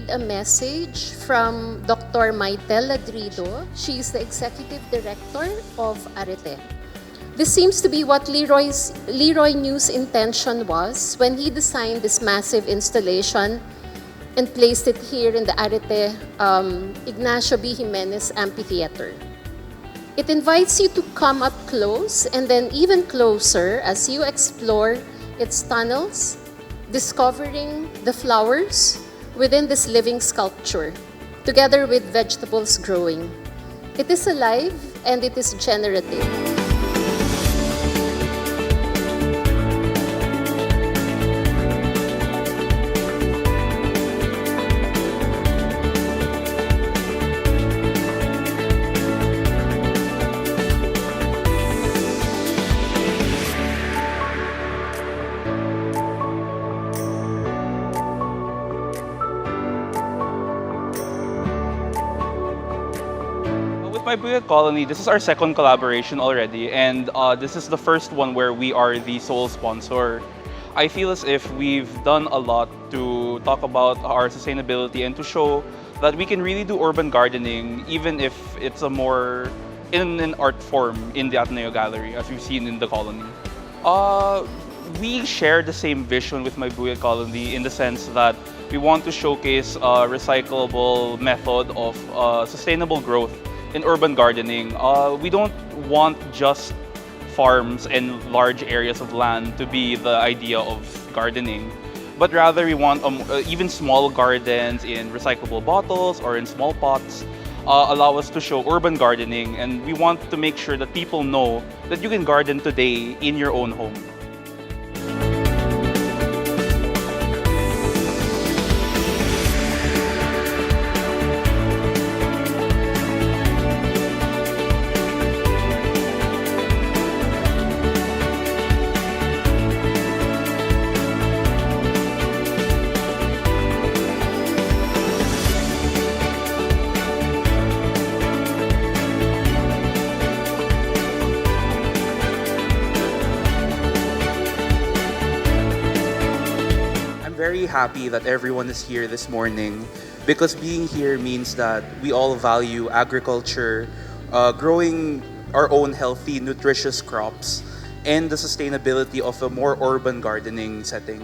read a message from Dr. Maitel Ladrido. She is the Executive Director of Areté. This seems to be what Leeroy New's intention was when he designed this massive installation and placed it here in the Areté Ignacio B Gimenez Amphitheatre. It invites you to come up close and then even closer as you explore its tunnels, discovering the flowers within this living sculpture, together with vegetables growing. It is alive and it is generative. Mebuyan Colony, this is our second collaboration already, and this is the first one where we are the sole sponsor. I feel as if we've done a lot to talk about our sustainability and to show that we can really do urban gardening even if it's a more in an art form in the Ateneo Gallery, as we've seen in the colony. We share the same vision with Mebuyan Colony in the sense that we want to showcase a recyclable method of sustainable growth in urban gardening. We don't want just farms and large areas of land to be the idea of gardening, but rather we want even small gardens in recyclable bottles or in small pots allow us to show urban gardening, and we want to make sure that people know that you can garden today in your own home. Very happy that everyone is here this morning because being here means that we all value agriculture, growing our own healthy, nutritious crops, and the sustainability of a more urban gardening setting.